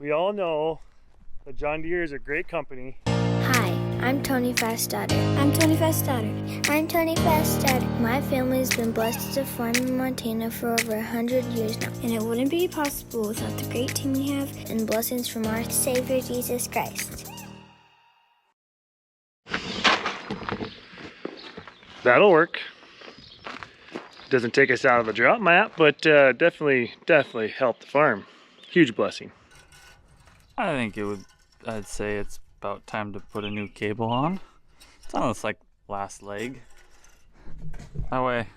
We all know that John Deere is a great company. Hi, I'm Tony Fast's daughter. I'm Tony Fast's daughter. I'm Tony Fast's daughter. My family's been blessed to farm in Montana for over 100 years now, and it wouldn't be possible without the great team we have and blessings from our Savior Jesus Christ. That'll work. Doesn't take us out of the drought map, but definitely help the farm. Huge blessing. I think I'd say it's about time to put a new cable on. It's on this like last leg. That way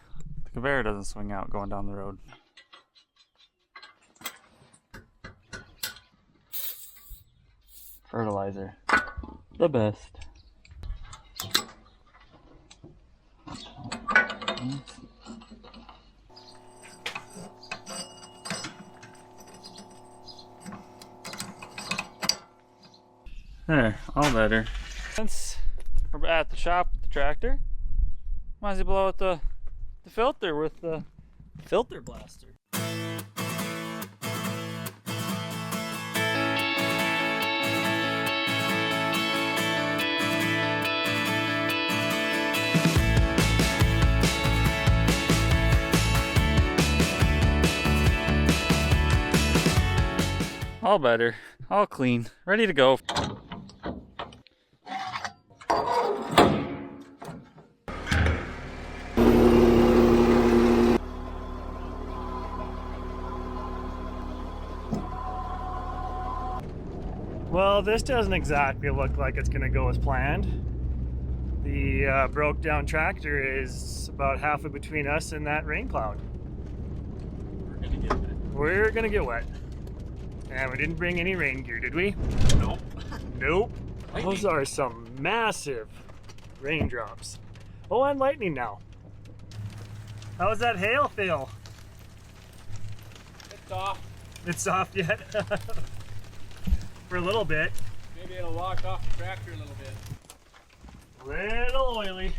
the conveyor doesn't swing out going down the road. Fertilizer, the best. There, all better. Since we're at the shop with the tractor, might as well blow out the filter with the filter blaster. All better, all clean, ready to go. Well, this doesn't exactly look like it's going to go as planned. The broke down tractor is about halfway between us and that rain cloud. We're going to get wet. And we didn't bring any rain gear, did we? Nope. Nope. Those are some massive raindrops. Oh, and lightning now. How's that hail feel? It's off. It's soft yet? For a little bit. Maybe it'll wash off the tractor a little bit. Little oily.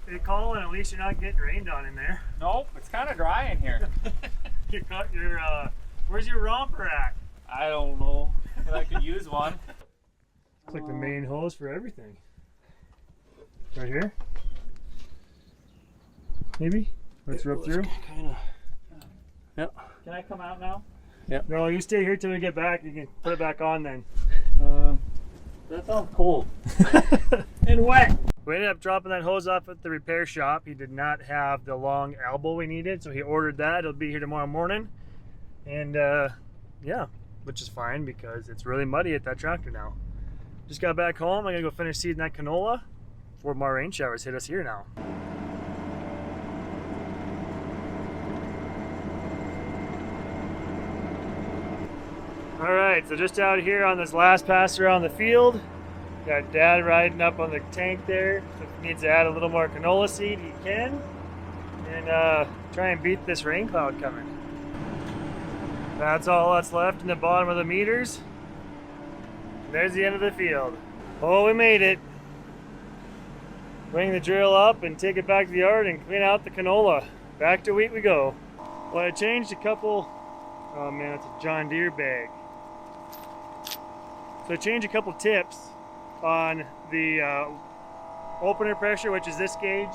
Hey Colin, at least you're not getting rained on in there. Nope, it's kind of dry in here. You got your, where's your romper at? I don't know, but I could use one. It's like the main hose for everything. Right here? Maybe? Let's rip through. Kinda. Yep. Can I come out now? Yep. No, you stay here till we get back. You can put it back on then. That sounds cold. And wet. We ended up dropping that hose off at the repair shop. He did not have the long elbow we needed, so he ordered that. It'll be here tomorrow morning. And yeah, which is fine because it's really muddy at that tractor now. Just got back home. I'm gonna go finish seeding that canola before more rain showers hit us here now. All right, so just out here on this last pass around the field, got Dad riding up on the tank there. If he needs to add a little more canola seed, he can. And try and beat this rain cloud coming. That's all that's left in the bottom of the meters. And there's the end of the field. Oh, we made it. Bring the drill up and take it back to the yard and clean out the canola. Back to wheat we go. Well, I changed a couple, oh man, it's a John Deere bag. So I changed a couple tips on the opener pressure, which is this gauge.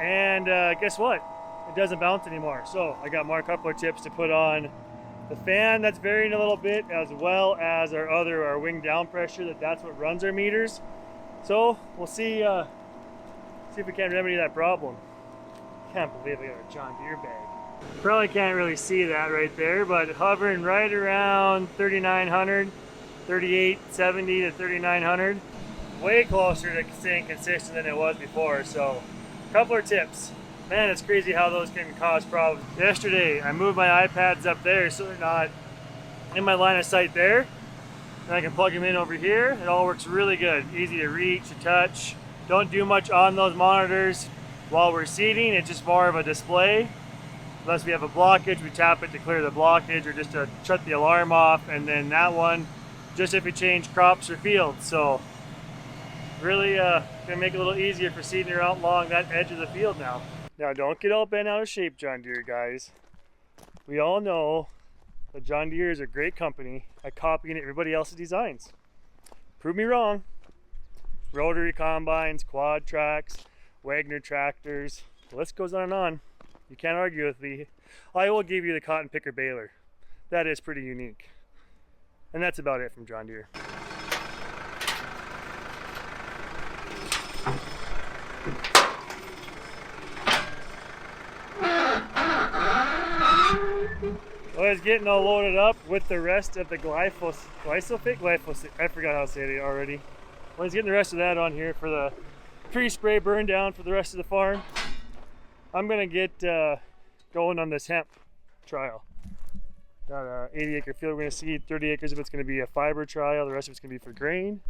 And guess what? It doesn't bounce anymore. So I got more couple of tips to put on the fan that's varying a little bit, as well as our wing down pressure, that's what runs our meters. So we'll see if we can remedy that problem. Can't believe I got a John Deere bag. Probably can't really see that right there, but hovering right around 3,900, 3,870 to 3,900. Way closer to staying consistent than it was before. So a couple of tips. Man, it's crazy how those can cause problems. Yesterday, I moved my iPads up there so they're not in my line of sight there. And I can plug them in over here. It all works really good. Easy to reach, to touch. Don't do much on those monitors while we're seeding. It's just more of a display. Unless we have a blockage, we tap it to clear the blockage or just to shut the alarm off. And then that one, just if we change crops or fields. So really gonna make it a little easier for seeding her out along that edge of the field now. Now don't get all bent out of shape, John Deere guys. We all know that John Deere is a great company at copying everybody else's designs. Prove me wrong. Rotary combines, quad tracks, Wagner tractors, the list goes on and on. You can't argue with me. I will give you the cotton picker baler. That is pretty unique. And that's about it from John Deere. I was getting all loaded up with the rest of the glyphosate, I forgot how to say it already. I was getting the rest of that on here for the pre-spray burn down for the rest of the farm. I'm gonna get going on this hemp trial. Got an 80-acre field. We're gonna seed 30 acres of it's gonna be a fiber trial. The rest of it's gonna be for grain.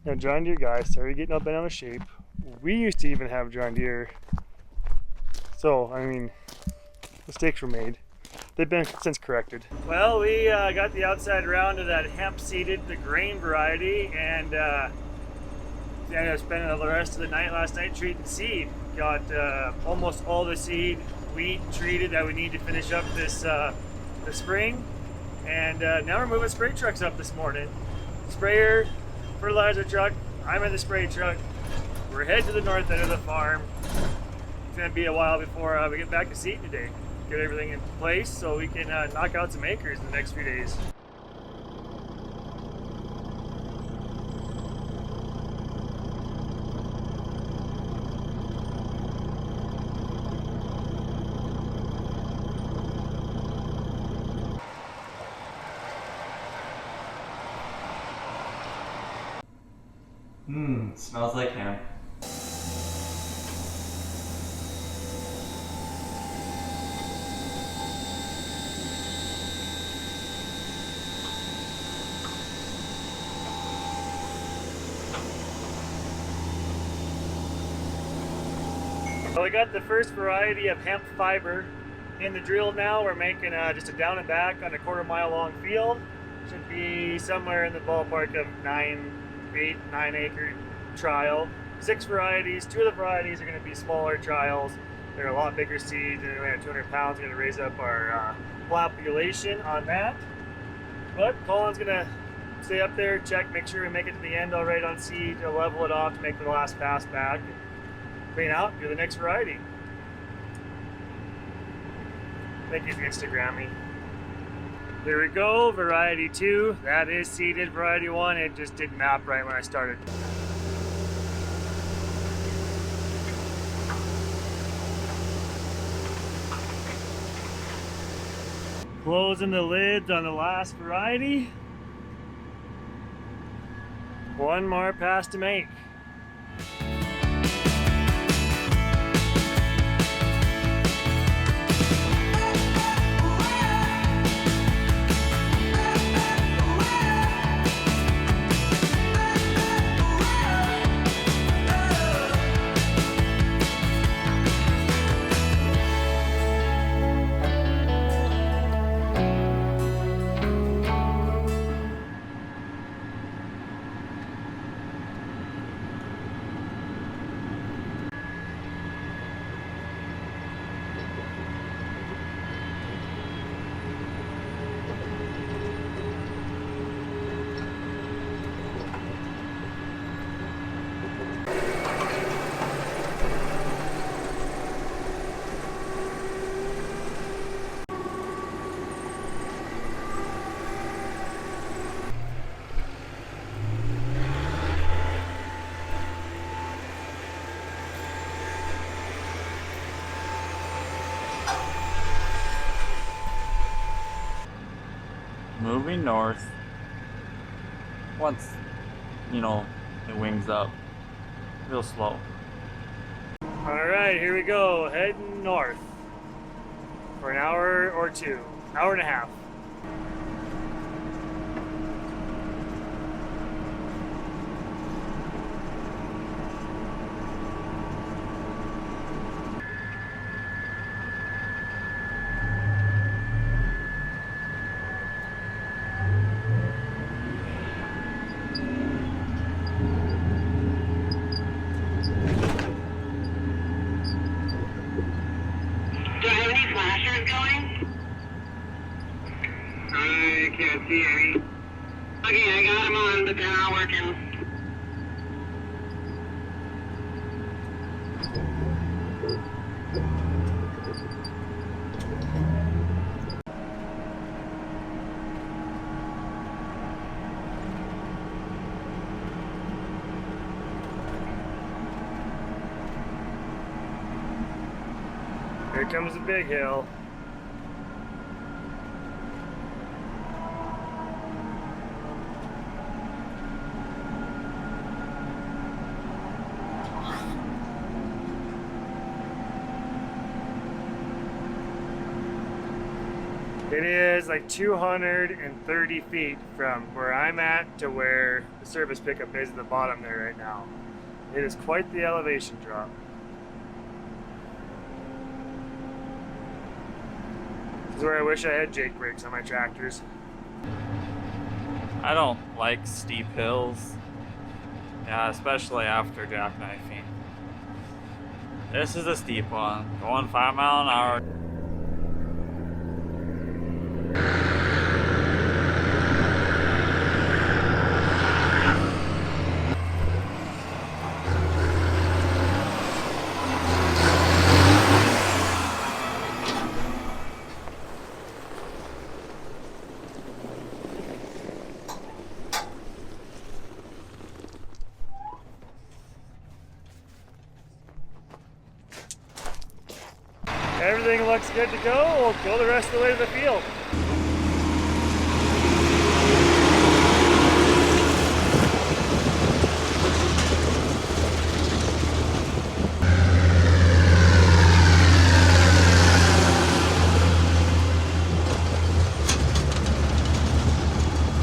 Now, John Deere guys started getting all bent out of shape. We used to even have John Deere. So, I mean, mistakes were made. They've been since corrected. Well, we got the outside round of that hemp seeded, the grain variety, and ended up spending the rest of the night last night treating seed. Got almost all the seed wheat treated that we need to finish up this the spring, and now we're moving spray trucks up this morning. Sprayer, fertilizer truck, I'm in the spray truck. We're heading to the north end of the farm. It's gonna be a while before we get back to seed today. Get everything in place so we can knock out some acres in the next few days. Smells like hemp. Well, we got the first variety of hemp fiber in the drill now. We're making just a down and back on a 1/4 mile long field. Should be somewhere in the ballpark of 9 acre trial. 6 varieties. 2 of the varieties are going to be smaller trials. They're a lot bigger seeds, and we have 200 pounds. We're going to raise up our population on that. But Colin's going to stay up there, check, make sure we make it to the end all right on seed, to level it off to make the last pass back. Clean out, do the next variety. I think he's Instagramming. There we go, variety 2. That is seeded. Variety 1, it just didn't map right when I started. Closing the lids on the last variety. 1 more pass to make. Moving north. Once, it wings up. Real slow. Alright, here we go. Heading north for an hour or 2. Hour and a half. I can't see any. Okay, I got them on, but they're not working. Here comes the big hill. It is like 230 feet from where I'm at to where the service pickup is at the bottom there right now. It is quite the elevation drop. This is where I wish I had Jake brakes on my tractors. I don't like steep hills. Yeah, especially after jackknifing. This is a steep one, going 5 miles an hour. Everything looks good to go. We'll go the rest of the way to the field.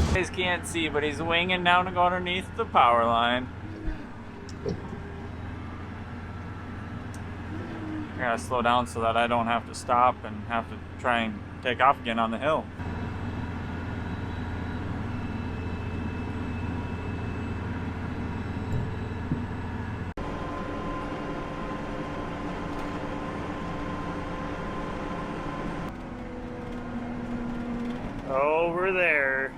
You guys can't see, but he's winging down to go underneath the power line. I gotta slow down so that I don't have to stop and have to try and take off again on the hill. Over there.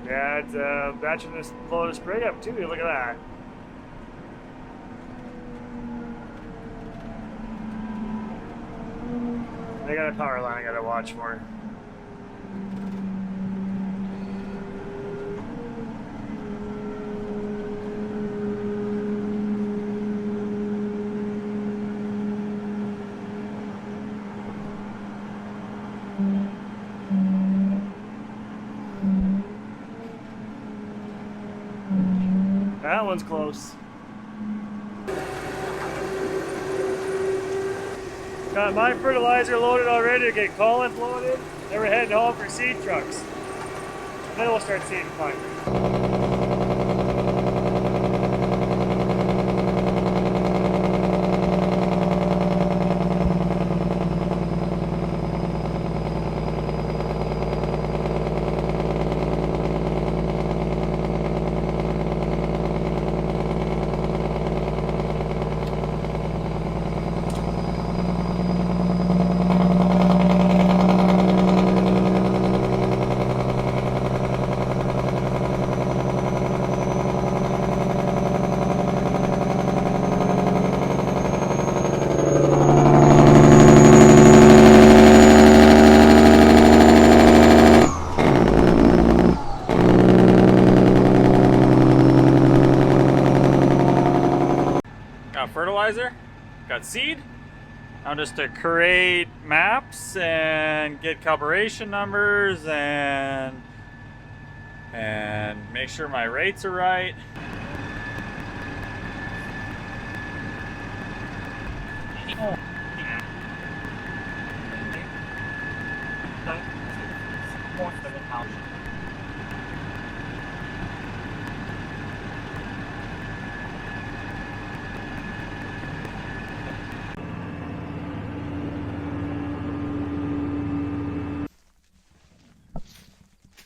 Yeah, it's batching this load of spray up too. Look at that. I got a power line I gotta watch for. That one's close. Got my fertilizer loaded already to get coolant loaded. Then we're heading home for seed trucks. Then we'll start seeding fine. Fertilizer, got seed. Now just to create maps and get calibration numbers and make sure my rates are right.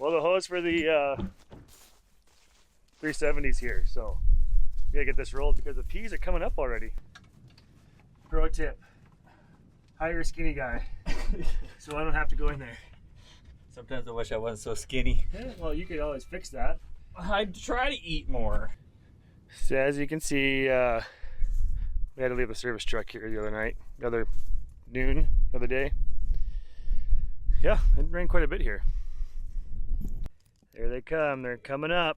Well, the hose for the 370s here, so we gotta get this rolled because the peas are coming up already. Pro tip: hire a skinny guy, so I don't have to go in there. Sometimes I wish I wasn't so skinny. Yeah, well, you could always fix that. I'd try to eat more. So as you can see, we had to leave the service truck here the other noon, the other day. Yeah, it rained quite a bit here. There they come, they're coming up.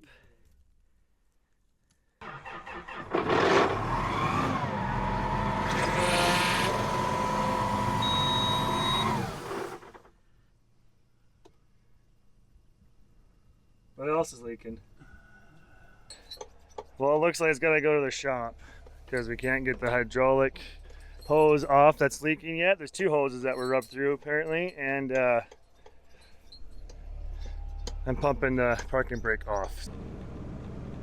What else is leaking? Well, it looks like it's gotta go to the shop because we can't get the hydraulic hose off that's leaking yet. There's two hoses that were rubbed through apparently, and I'm pumping the parking brake off.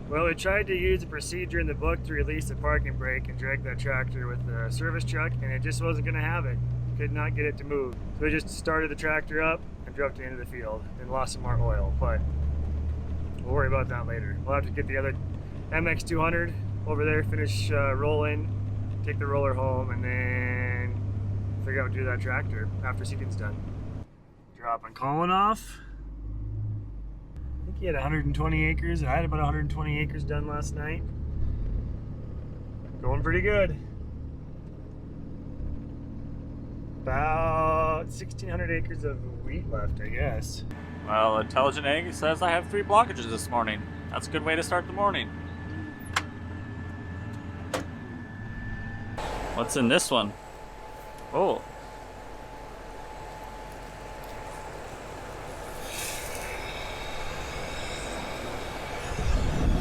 Well, we tried to use a procedure in the book to release the parking brake and drag that tractor with the service truck, and it just wasn't gonna have it. Could not get it to move. So we just started the tractor up and drove to the end of the field and lost some more oil, but we'll worry about that later. We'll have to get the other MX200 over there, finish rolling, take the roller home, and then figure out what to do with that tractor after seeding's done. Dropping Colin off. I think he had 120 acres. I had about 120 acres done last night. Going pretty good. About 1,600 acres of wheat left, I guess. Well, Intelligent Egg says I have 3 blockages this morning. That's a good way to start the morning. What's in this one? Oh.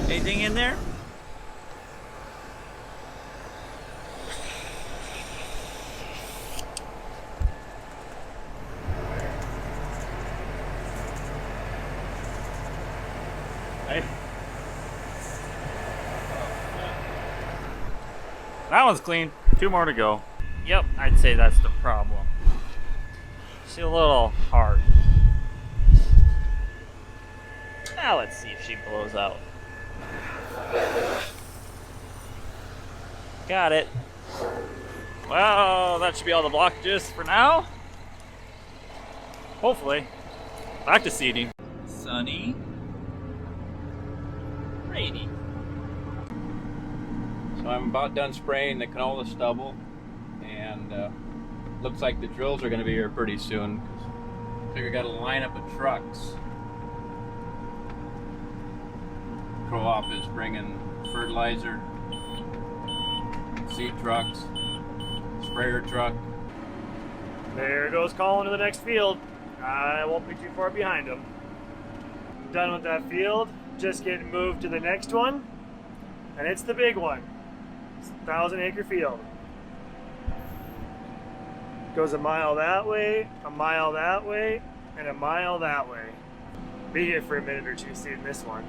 Anything in there? Hey. That one's clean. 2 more to go. Yep, I'd say that's the problem. She's a little hard. Now let's see if she blows out. Got it. Well, that should be all the blockages for now. Hopefully. Back to seeding. Sunny. Rainy. So I'm about done spraying the canola stubble, and looks like the drills are going to be here pretty soon. I figure I got a lineup of trucks. Co-op is bringing fertilizer, seed trucks, sprayer truck. There goes Colin to the next field. I won't be too far behind him. Done with that field, just getting moved to the next one, and it's the big one. It's a 1,000-acre field. Goes a mile that way, a mile that way, and a mile that way. Be here for a minute or two seeding this one.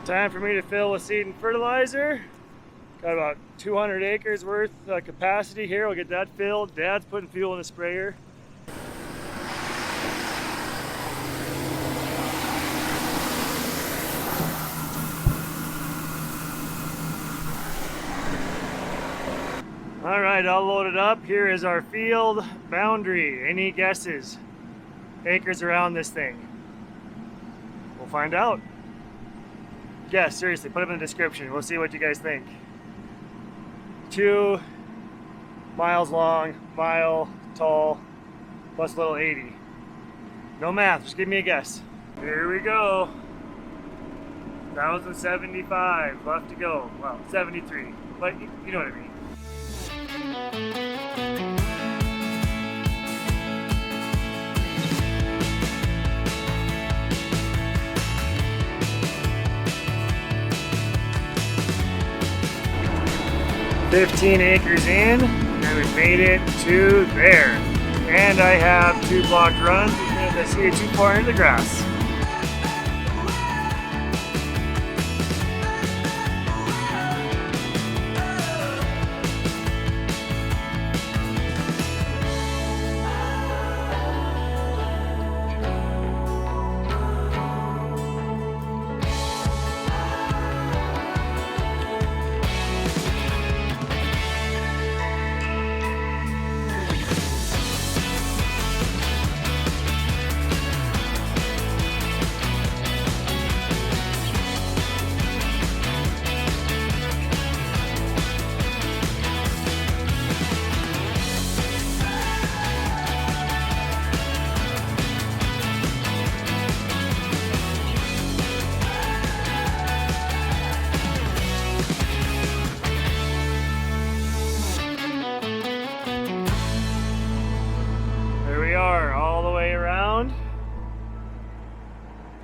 Time for me to fill with seed and fertilizer. Got about 200 acres worth capacity here. We'll get that filled. Dad's putting fuel in the sprayer. All right, all loaded up. Here is our field boundary. Any guesses? Acres around this thing? We'll find out. Guess, seriously, put them in the description. We'll see what you guys think. 2 miles long, mile tall, plus a little 80. No math, just give me a guess. Here we go. 1,075 left to go. Well, 73, but you know what I mean. "15 acres in, and we've made it to there. And I have 2 blocked runs because I see it too far into the grass.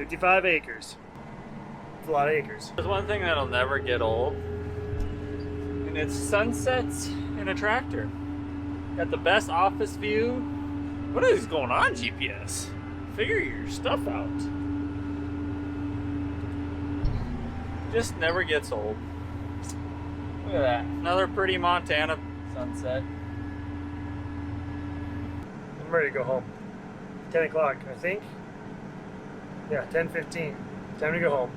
55 acres. It's a lot of acres. There's one thing that'll never get old, and it's sunsets in a tractor. Got the best office view. What is going on, GPS? Figure your stuff out. Just never gets old. Look at that. Another pretty Montana sunset. I'm ready to go home. 10 o'clock, I think. Yeah, 10:15. Time to go home.